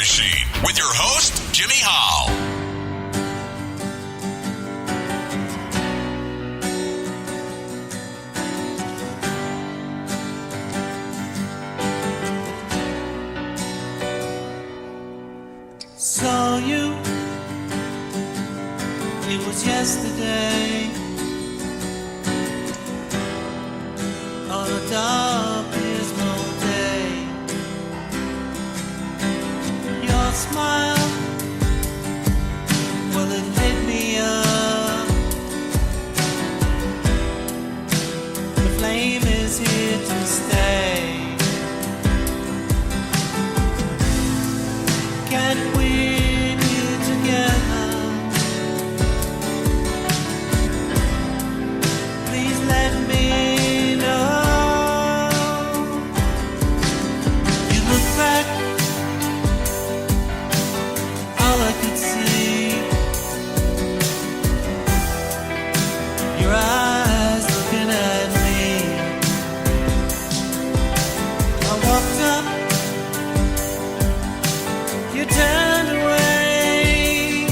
Machine with your host, Jimmy Hall. Saw you, it was yesterday, on a dark, dismal day. Your smile, well, it lit me up. The flame is here to stay. Can we be together? Please let me know. You look back, all I could see, your eyes looking at me. I walked up, you turned away,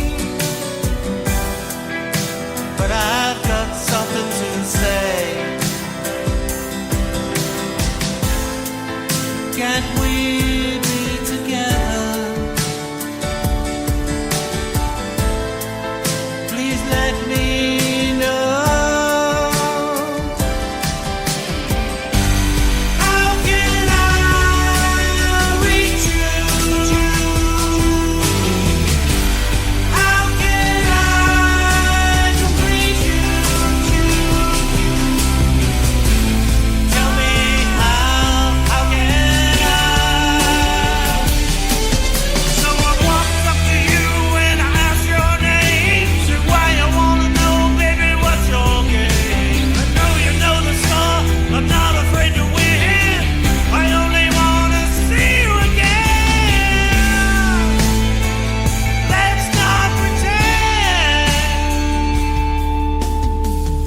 but I've got something to say. Can't we be together? Please let me know. How can I reach you? How can I complete you? Tell me how can I? So I walked up to you and I asked your name. Said why you wanna know, baby, what's your game? I know you know the score, I'm not afraid to win. I only wanna see you again. Let's not pretend.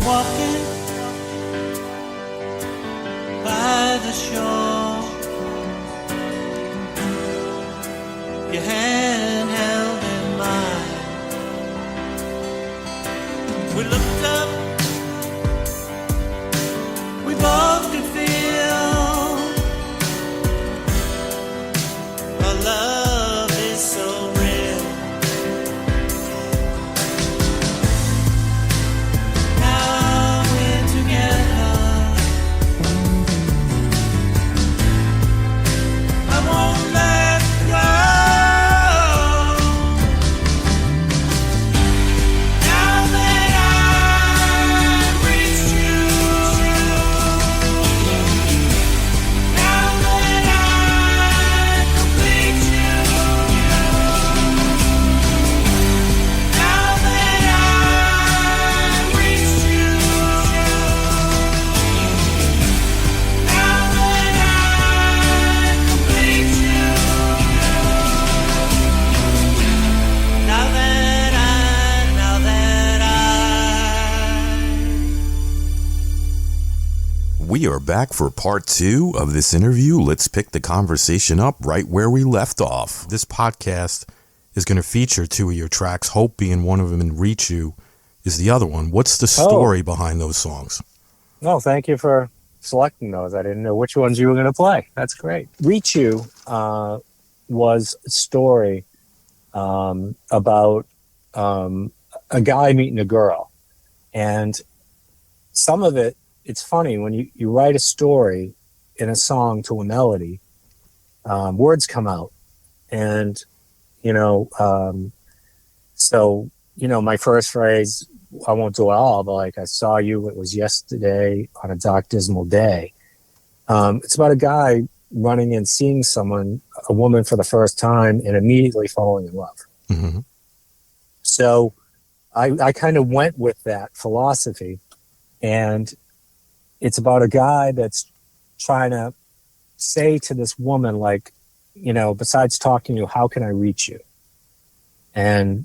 Walking by the shore, your hand held in mine. We looked up, we both could feel our love is so real. Now we're together, I won't let go. Now that I've reached you, now that I complete you, now that I've reached you, now that I complete you, now that I. We are back for part 2 of this interview. Let's pick the conversation up right where we left off. This podcast is going to feature 2 of your tracks, Hope being one of them and Reach You is the other one. What's the story behind those songs? No, thank you for selecting those. I didn't know which ones you were going to play. That's great. Reach You was a story about a guy meeting a girl. And some of it, it's funny, when you write a story in a song to a melody, words come out. And, so, my first phrase, I won't do it all, but like, I saw you, it was yesterday on a dark, dismal day. It's about a guy running and seeing a woman for the first time and immediately falling in love. Mm-hmm. So I kind of went with that philosophy, and it's about a guy that's trying to say to this woman, like, besides talking to you, how can I reach you? And,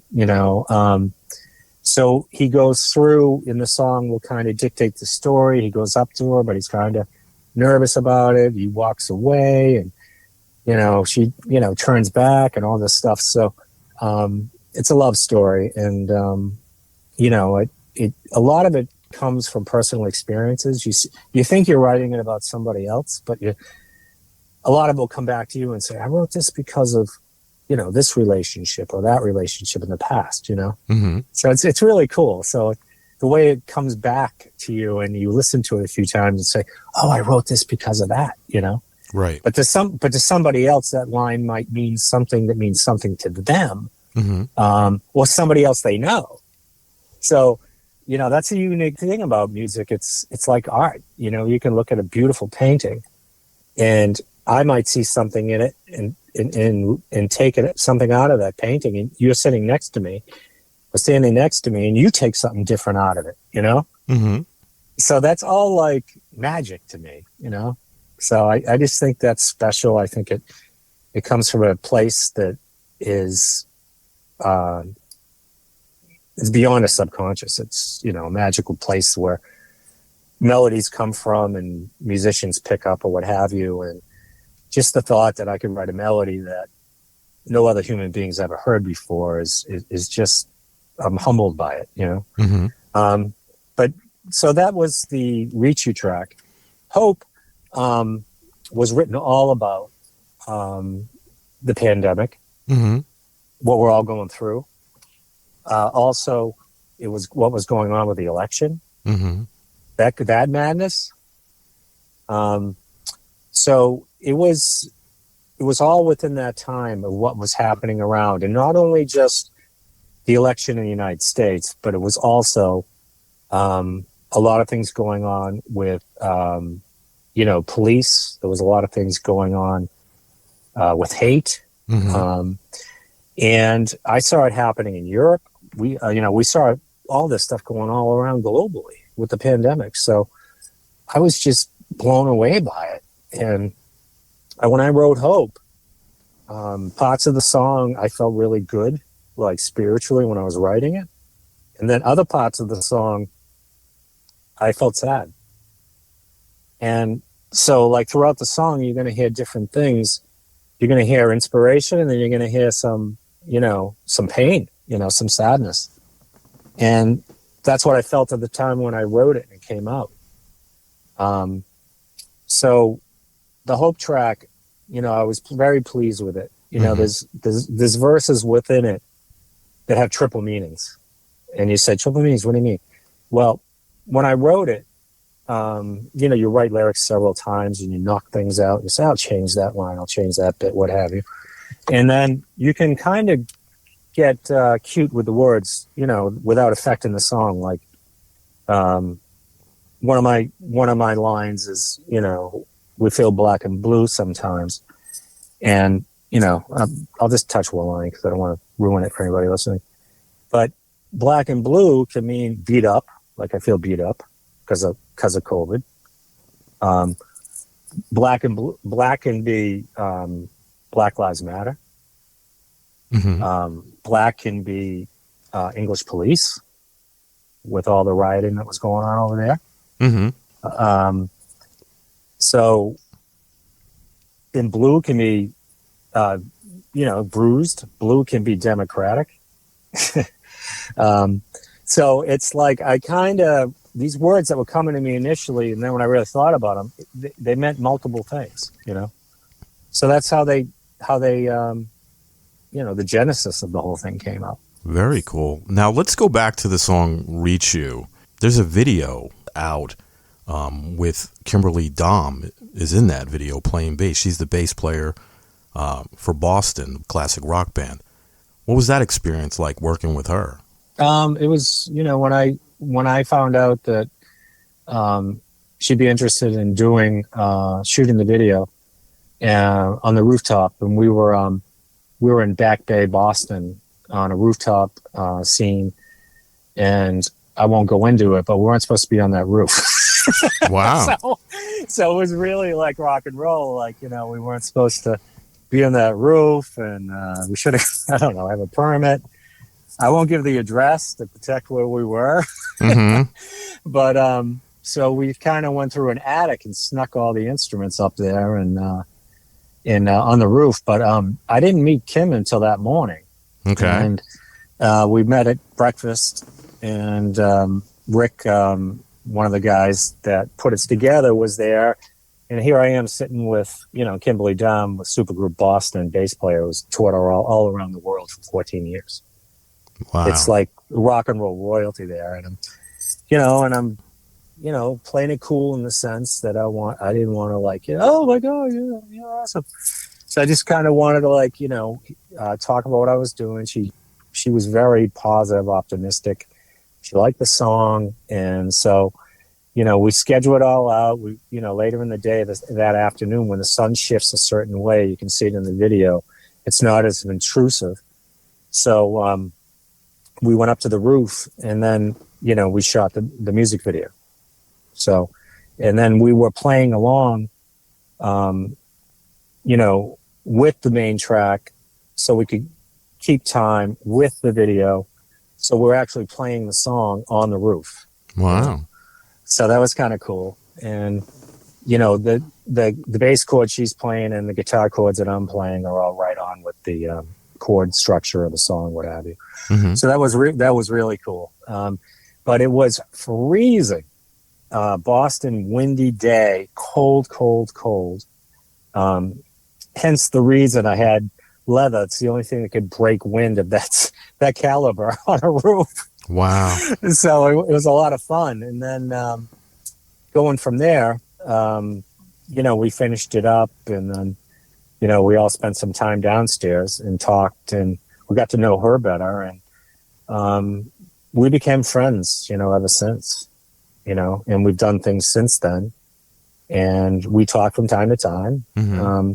so he goes through in the song, will kind of dictate the story. He goes up to her, but he's kind of nervous about it. He walks away and, she, turns back and all this stuff. So it's a love story. And, a lot of it comes from personal experiences. You think you're writing it about somebody else, but a lot of it will come back to you and say, I wrote this because of, this relationship or that relationship in the past, Mm-hmm. So it's really cool. So the way it comes back to you and you listen to it a few times and say, oh, I wrote this because of that, Right. But to somebody else, that line might mean something that means something to them, Mm-hmm. or somebody else they know. So, that's a unique thing about music. It's like art. You can look at a beautiful painting, and I might see something in it and take something out of that painting, and you're sitting next to me, or standing next to me, and you take something different out of it. Mm-hmm. So that's all like magic to me. So I just think that's special. I think it comes from a place that is beyond a subconscious. It's, a magical place where melodies come from and musicians pick up or what have you. And just the thought that I could write a melody that no other human being's ever heard before is just, I'm humbled by it, Mm-hmm. But so that was the Reach You track. Hope was written all about the pandemic, Mm-hmm. what we're all going through. Also, it was what was going on with the election, Mm-hmm. that madness. So it was all within that time of what was happening around, and not only just the election in the United States, but it was also a lot of things going on with police. There was a lot of things going on with hate. Mm-hmm. And I saw it happening in Europe. We saw all this stuff going all around globally with the pandemic. So I was just blown away by it. And when I wrote Hope, parts of the song I felt really good, like spiritually when I was writing it. And then other parts of the song I felt sad. And so like throughout the song, you're going to hear different things. You're going to hear inspiration, and then you're going to hear some pain, some sadness. And that's what I felt at the time when I wrote it and it came out. So the Hope track, I was very pleased with it. There's verses within it that have triple meanings. And you said, triple meanings, what do you mean? Well, when I wrote it, you write lyrics several times and you knock things out. You say, I'll change that line, I'll change that bit, what have you. And then you can kind of get cute with the words, without affecting the song. Like one of my lines is, we feel black and blue sometimes. And, I'll just touch one line because I don't want to ruin it for anybody listening. But black and blue can mean beat up, like I feel beat up because of COVID. Black can be Black Lives Matter. Mm-hmm. Black can be English police with all the rioting that was going on over there. Mm-hmm. So in blue can be, bruised. Blue can be democratic. So it's like these words that were coming to me initially, and then when I really thought about them, they meant multiple things, So that's how they the genesis of the whole thing came up. Very cool. Now let's go back to the song Reach You. There's a video out with Kimberly Dom is in that video playing bass. She's the bass player for Boston, classic rock band. What was that experience like working with her? It was, when I found out that she'd be interested in doing shooting the video on the rooftop, and we were in Back Bay, Boston, on a rooftop scene, and I won't go into it, but we weren't supposed to be on that roof. Wow. So it was really like rock and roll. Like, we weren't supposed to be on that roof, and we should have, I don't know, have a permit. I won't give the address to protect where we were. Mm-hmm. But so we kind of went through an attic and snuck all the instruments up there, and on the roof. But I didn't meet Kim until that morning. Okay. And we met at breakfast, and Rick, one of the guys that put us together, was there. And here I am sitting with, Kimberly Dunn with Supergroup Boston, bass player who's toured all around the world for 14 years. Wow. It's like rock and roll royalty there. And I'm playing it cool in the sense that I didn't want to like, oh my God, you're awesome. So I just kind of wanted to talk about what I was doing. She was very positive, optimistic. She liked the song. And so, we schedule it all out. We, later in the day, that afternoon, when the sun shifts a certain way, you can see it in the video. It's not as intrusive. So we went up to the roof, and then, we shot the music video. So, and then we were playing along, with the main track so we could keep time with the video. So we're actually playing the song on the roof. Wow. So that was kind of cool. And, the bass chord she's playing and the guitar chords that I'm playing are all right on with the chord structure of the song, what have you. Mm-hmm. So that was really cool. But it was freezing. Boston, windy day, cold. Hence the reason I had leather. It's the only thing that could break wind of that caliber on a roof. Wow. So it was a lot of fun. And then going from there, we finished it up, and then, we all spent some time downstairs and talked, and we got to know her better. And we became friends, ever since, and we've done things since then. And we talk from time to time. Mm-hmm.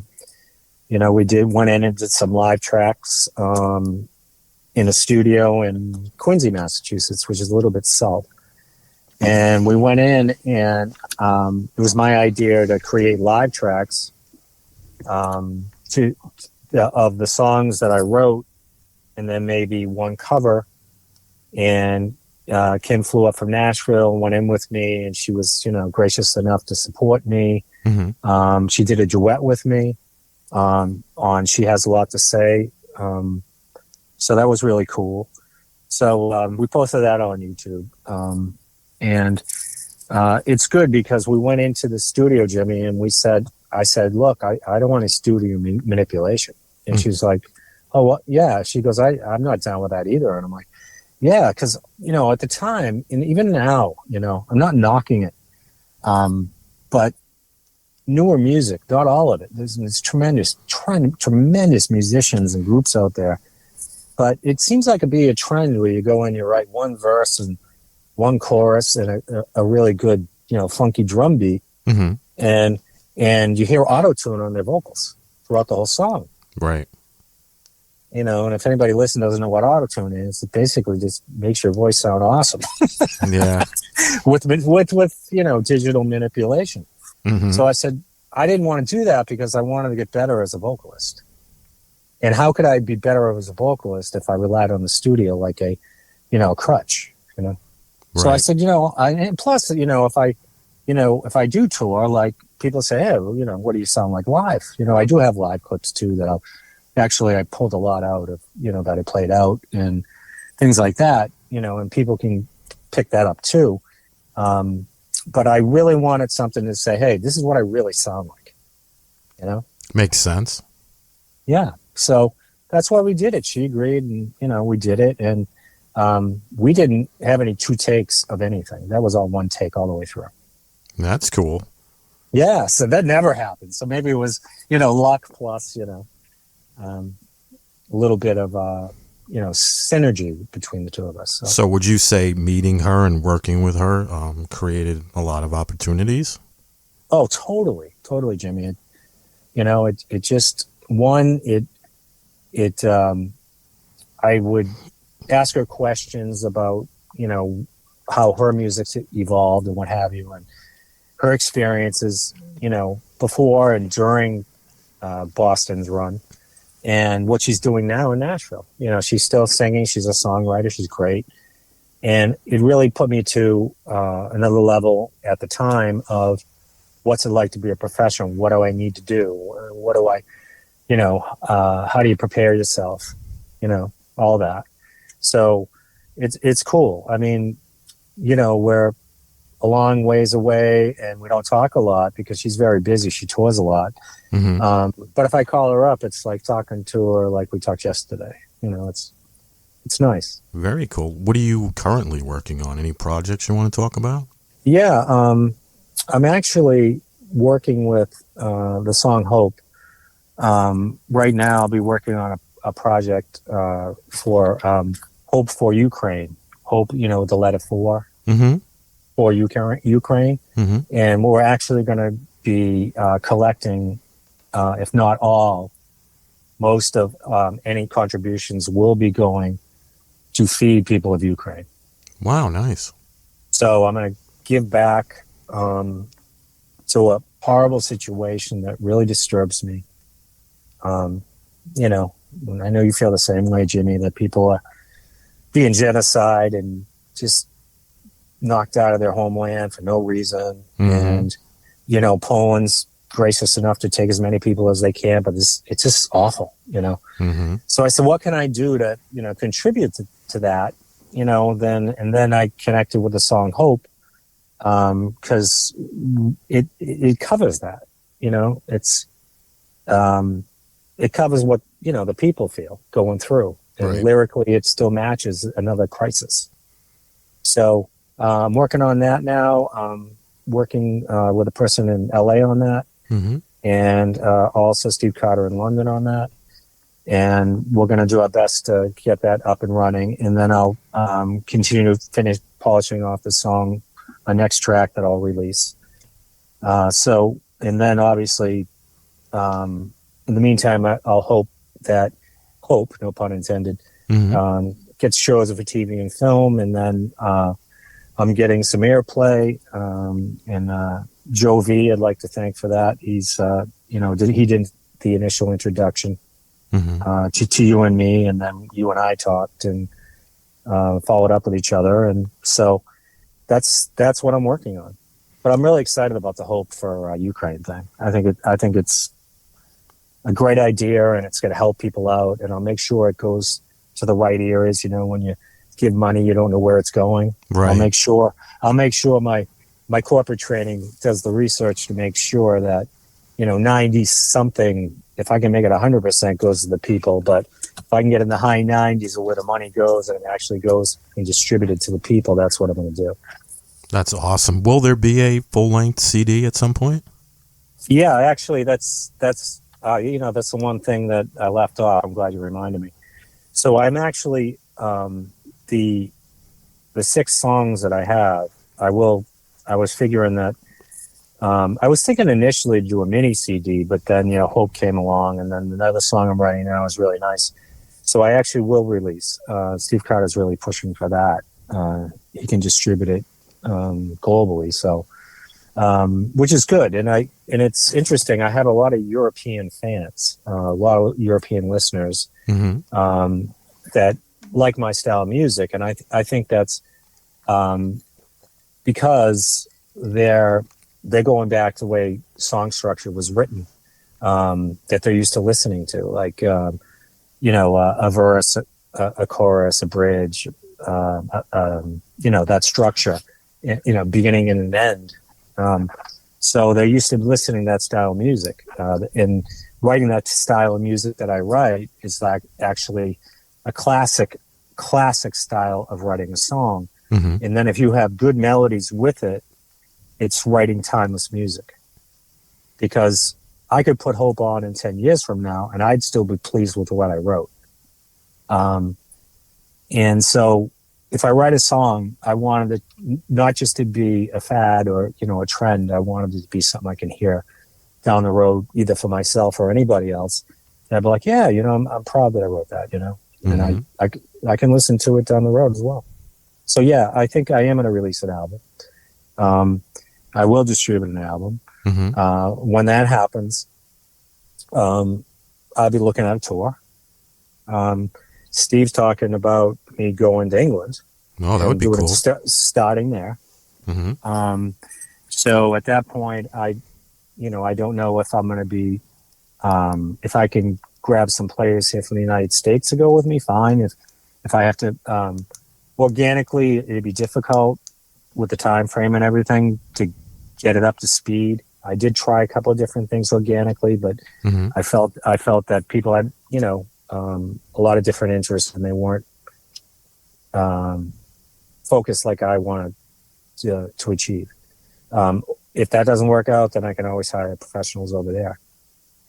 We went in and did some live tracks in a studio in Quincy, Massachusetts, which is a little bit south. And we went in, and it was my idea to create live tracks of the songs that I wrote, and then maybe one cover. And Kim flew up from Nashville and went in with me, and she was, gracious enough to support me. Mm-hmm. She did a duet with me on She Has a Lot to Say. So that was really cool. So we posted that on YouTube. And it's good because we went into the studio, Jimmy, and I said, look, I don't want any studio manipulation. And she's like, oh, well, yeah. She goes, I'm not down with that either. And I'm like, yeah, because, at the time, and even now, I'm not knocking it. But newer music, not all of it. There's tremendous musicians and groups out there. But it seems like it'd be a trend where you go in, you write one verse and one chorus and a really good, funky drum beat. Mm-hmm. And you hear auto-tune on their vocals throughout the whole song. Right. And if anybody listening doesn't know what auto-tune is, it basically just makes your voice sound awesome. Yeah. with digital manipulation. Mm-hmm. So I said, I didn't want to do that because I wanted to get better as a vocalist. And how could I be better as a vocalist if I relied on the studio like a crutch, Right. So I said, and plus, if I do tour, like people say, hey, well, what do you sound like live? I do have live clips too that I pulled a lot out of, that I played out and things like that, and people can pick that up too. But I really wanted something to say, hey, this is what I really sound like, Makes sense. Yeah. So that's why we did it. She agreed, and, we did it. And we didn't have any two takes of anything. That was all one take all the way through. That's cool. Yeah. So that never happened. So maybe it was, luck plus, a little bit of, synergy between the two of us. So would you say meeting her and working with her created a lot of opportunities? Oh, totally, Jimmy. It just I would ask her questions about how her music's evolved and what have you, and her experiences before and during Boston's run, and what she's doing now in Nashville. She's still singing. She's a songwriter. She's great. And it really put me to another level at the time of what's it like to be a professional? What do I need to do? What do I, how do you prepare yourself? All that. So it's cool. I mean, we're a long ways away and we don't talk a lot because she's very busy. She tours a lot. But if I call her up, it's like talking to her like we talked yesterday. It's nice. Very cool. What are you currently working on? Any projects you want to talk about? Yeah, I'm actually working with the song Hope. Right now, I'll be working on a project for Hope for Ukraine. Hope, with the letter 4 for Ukraine. And we're actually going to be collecting, if not all, most of any contributions will be going to feed people of Ukraine. Wow, nice. So I'm going to give back to a horrible situation that really disturbs me. I know you feel the same way, Jimmy, that people are being genocide and just knocked out of their homeland for no reason. And, Poland's gracious enough to take as many people as they can, but it's just awful, So I said, what can I do to, contribute to that, then I connected with the song Hope, because it covers that, it covers what, the people feel going through. And right. Lyrically, it still matches another crisis. So I'm working on that now. Working with a person in LA on that. And also Steve Carter in London on that. And we're going to do our best to get that up and running. And then I'll continue to finish polishing off the song, a next track that I'll release. And then obviously, in the meantime, I'll hope, no pun intended, gets shows for TV and film. And then I'm getting some airplay. And Joe V, I'd like to thank for that. He's, he did the initial introduction to you and me, and then you and I talked and followed up with each other. And so that's what I'm working on. But I'm really excited about the Hope for Ukraine thing. I think it's a great idea, and it's going to help people out. And I'll make sure it goes to the right areas. When you give money, you don't know where it's going. Right. I'll make sure my corporate training does the research to make sure that 90 something. If I can make it 100%, goes to the people. But if I can get in the high 90s of where the money goes and it actually goes and distributed to the people, that's what I'm going to do. That's awesome. Will there be a full-length CD at some point? Yeah, actually, that's the one thing that I left off. I'm glad you reminded me. So I'm actually the 6 songs that I have. I was figuring that. I was thinking initially to do a mini CD, but then Hope came along, and then another song I'm writing now is really nice. So I actually will release. Steve Carter's really pushing for that. He can distribute it globally, so which is good. And it's interesting. I have a lot of European fans, a lot of European listeners that like my style of music, and I think that's because they're going back to the way song structure was written, that they're used to listening to, like a verse, a chorus, a bridge, that structure, beginning and an end. So they're used to listening to that style of music, and writing that style of music that I write is like actually a classic style of writing a song. And then if you have good melodies with it, it's writing timeless music. Because I could put Hope on in 10 years from now and I'd still be pleased with what I wrote. And so if I write a song, I wanted it not just to be a fad or, a trend. I wanted it to be something I can hear down the road, either for myself or anybody else. And I'd be like, yeah, I'm proud that I wrote that, and I can listen to it down the road as well. So yeah, I think I am going to release an album. I will distribute an album. When that happens, I'll be looking at a tour. Steve's talking about me going to England. Oh, that would be cool. Starting there. So at that point, I don't know if I'm going to be, if I can grab some players here from the United States to go with me, fine. If I have to, organically, it'd be difficult with the time frame and everything to get it up to speed. I did try a couple of different things organically, but I felt that people had, a lot of different interests, and they weren't focused like I wanted to achieve. If that doesn't work out, then I can always hire professionals over there.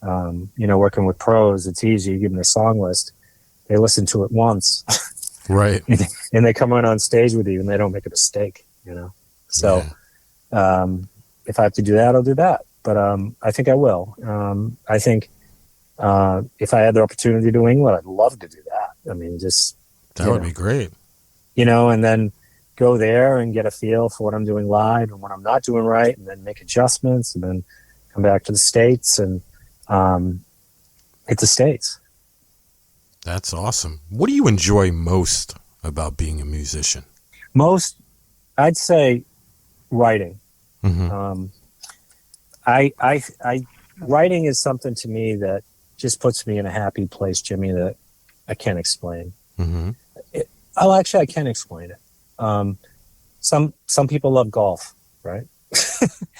Working with pros, it's easy. You give them a song list, they listen to it once, right, and they come on stage with you, and they don't make a mistake. So if I have to do that, I'll do that. But I think I will. I think if I had the opportunity to do England, I'd love to do that. I mean, that would be great. And then go there and get a feel for what I'm doing live and what I'm not doing right, and then make adjustments, and then come back to the States and hit the States. That's awesome. What do you enjoy most about being a musician? Most, I'd say, writing. Writing is something to me that just puts me in a happy place, Jimmy, that I can't explain. I can't explain it. Some people love golf, right?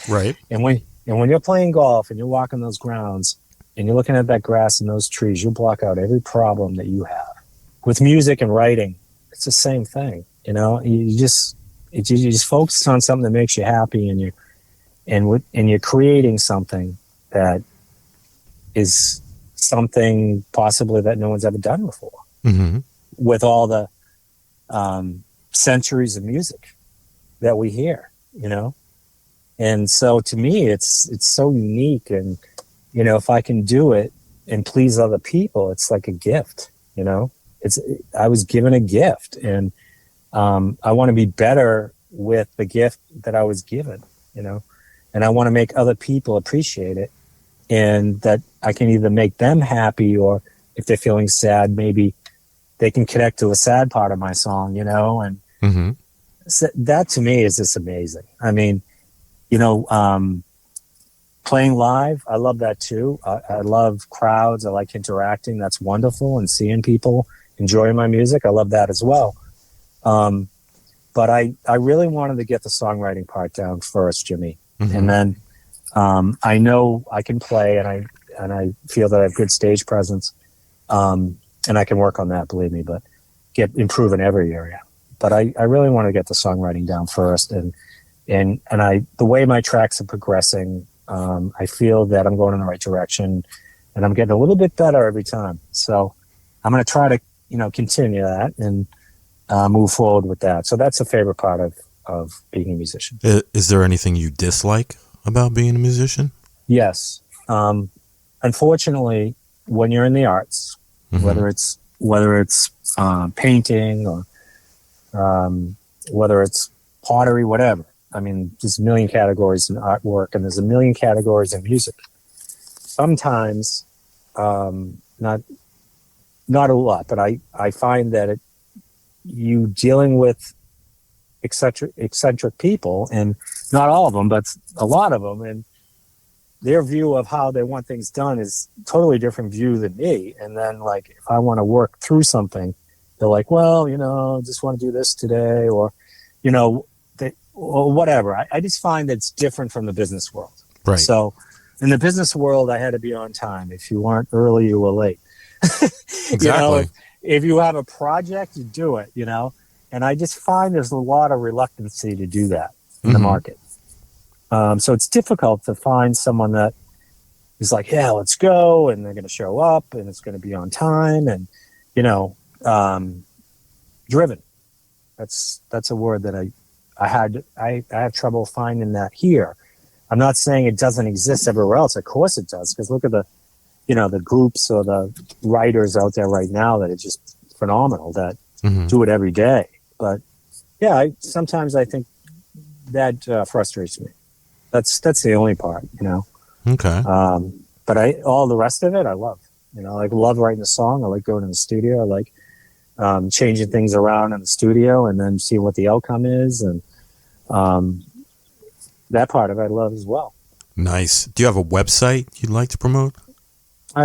Right. And when you're playing golf and you're walking those grounds and you're looking at that grass and those trees, you block out every problem that you have. With music and writing, it's the same thing. You just focus on something that makes you happy, and you're creating something that is something possibly that no one's ever done before. With all the centuries of music that we hear, and so to me, it's so unique, and if I can do it and please other people, it's like a gift. I was given a gift, and I want to be better with the gift that I was given, and I want to make other people appreciate it, and that I can either make them happy, or if they're feeling sad, maybe they can connect to a sad part of my song, and so that to me is just amazing. I mean, playing live, I love that too. I love crowds. I like interacting. That's wonderful. And seeing people enjoying my music, I love that as well. But I really wanted to get the songwriting part down first, Jimmy. And then I know I can play, and I feel that I have good stage presence. And I can work on that, believe me, but improve in every area. But I really want to get the songwriting down first. And the way my tracks are progressing, I feel that I'm going in the right direction, and I'm getting a little bit better every time. So I'm going to try to, continue that and move forward with that. So that's a favorite part of being a musician. Is there anything you dislike about being a musician? Yes. Unfortunately, when you're in the arts, whether it's painting or whether it's pottery, whatever. I mean, there's a million categories in artwork, and there's a million categories in music. Sometimes, not a lot, but I find that you dealing with eccentric people, and not all of them, but a lot of them, and their view of how they want things done is totally different view than me. And then, like, if I want to work through something, they're like, well, just want to do this today, or, or whatever. I just find that it's different from the business world. Right. So in the business world, I had to be on time. If you weren't early, you were late. Exactly. If you have a project, you do it, and I just find there's a lot of reluctancy to do that in the market. So it's difficult to find someone that is like, yeah, let's go, and they're going to show up, and it's going to be on time, and, driven. That's a word that I have trouble finding that here. I'm not saying it doesn't exist everywhere else. Of course it does, because look at the groups or the writers out there right now that are just phenomenal, that do it every day. But yeah, sometimes I think that frustrates me. That's the only part, Okay. But all the rest of it, I love. I love writing a song. I like going in the studio. I like changing things around in the studio and then see what the outcome is, and that part of it I love as well. Nice. Do you have a website you'd like to promote?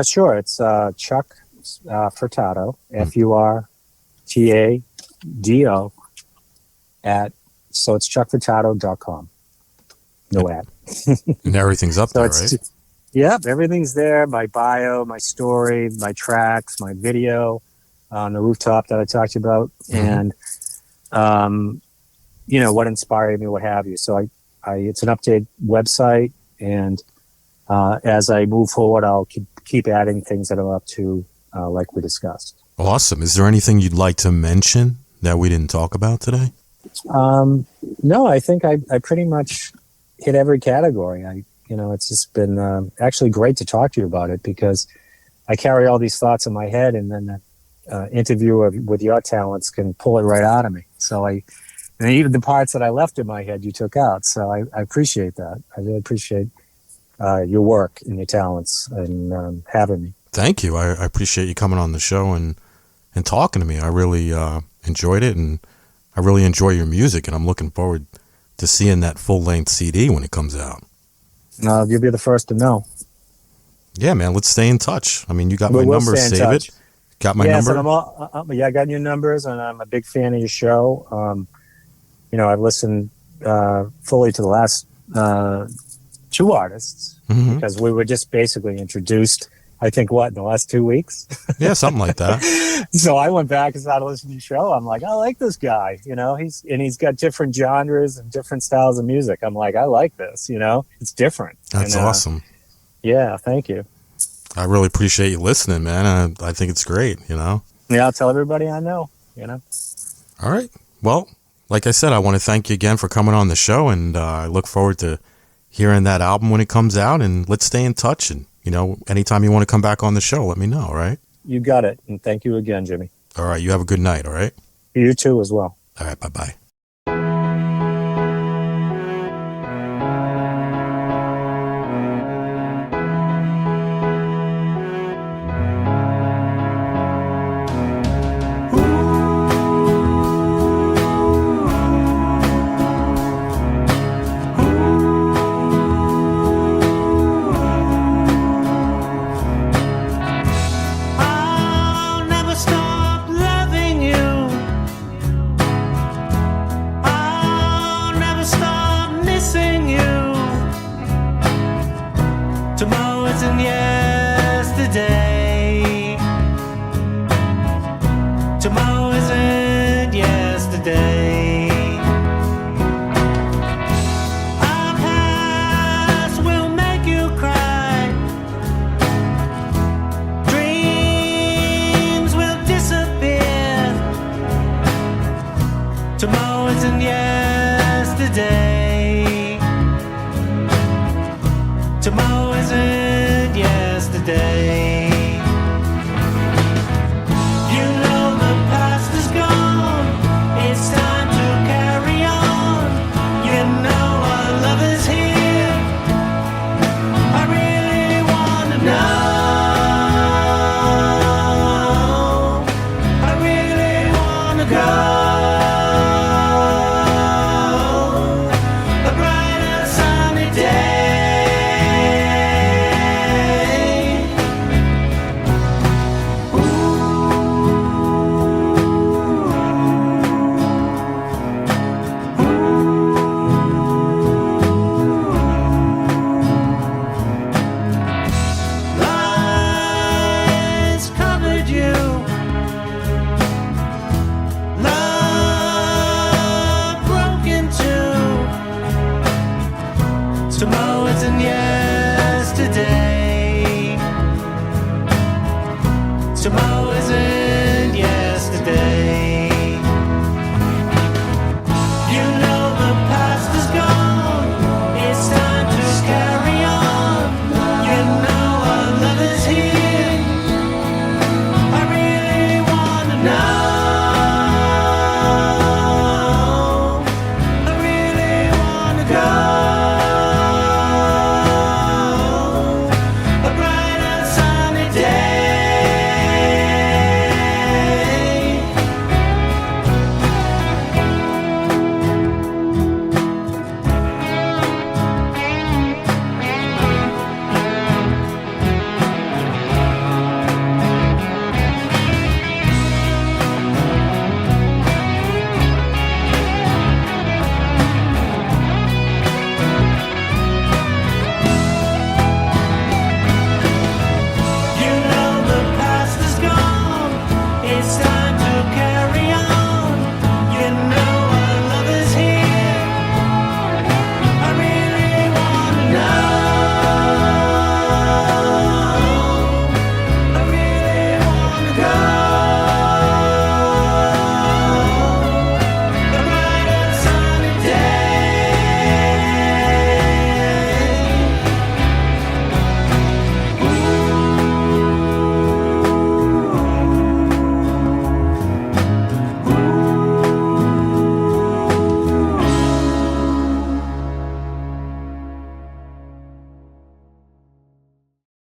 Sure. It's Chuck Furtado, Furtado so it's chuckfurtado.com. No ad. And everything's up there, right? Yep, everything's there. My bio, my story, my tracks, my video on the rooftop that I talked about, and what inspired me, what have you. So it's an updated website, and as I move forward, I'll keep adding things that I'm up to, like we discussed. Awesome. Is there anything you'd like to mention that we didn't talk about today? No, I think I pretty much hit every category. It's just been actually great to talk to you about it, because I carry all these thoughts in my head, and then an interview with your talents can pull it right out of me. So and even the parts that I left in my head, you took out. So I appreciate that. I really appreciate your work and your talents and having me. Thank you. I appreciate you coming on the show and talking to me. I really enjoyed it, and I really enjoy your music, and I'm looking forward to seeing that full-length CD when it comes out. You'll be the first to know. Yeah, man, let's stay in touch. I mean, you got my number, save it. Got my number? I got your numbers, and I'm a big fan of your show. I've listened fully to the last two artists, because we were just basically introduced, I think, in the last 2 weeks? Yeah, something like that. So I went back and started listening to the show. I'm like, I like this guy, he's got different genres and different styles of music. I'm like, I like this, it's different. That's awesome. Yeah, thank you. I really appreciate you listening, man. I think it's great, Yeah, I'll tell everybody I know, All right. Well, like I said, I want to thank you again for coming on the show, and I look forward to hearing that album when it comes out, and let's stay in touch. And, anytime you want to come back on the show, let me know, all right? You got it. And thank you again, Jimmy. All right. You have a good night, all right? You too as well. All right. Bye-bye. I'll never stop loving you. I'll never stop missing you. Tomorrow isn't yesterday. Tomorrow isn't yesterday. Our past will make you cry. Dreams will disappear. Tomorrow isn't yesterday. Tomorrow isn't yesterday. You know the past is gone. It's time to carry on. You know our love is here. I really wanna know. I really wanna go. A brighter sunny day. Lies covered you. Love broke into. Tomorrow isn't yesterday. Tomorrow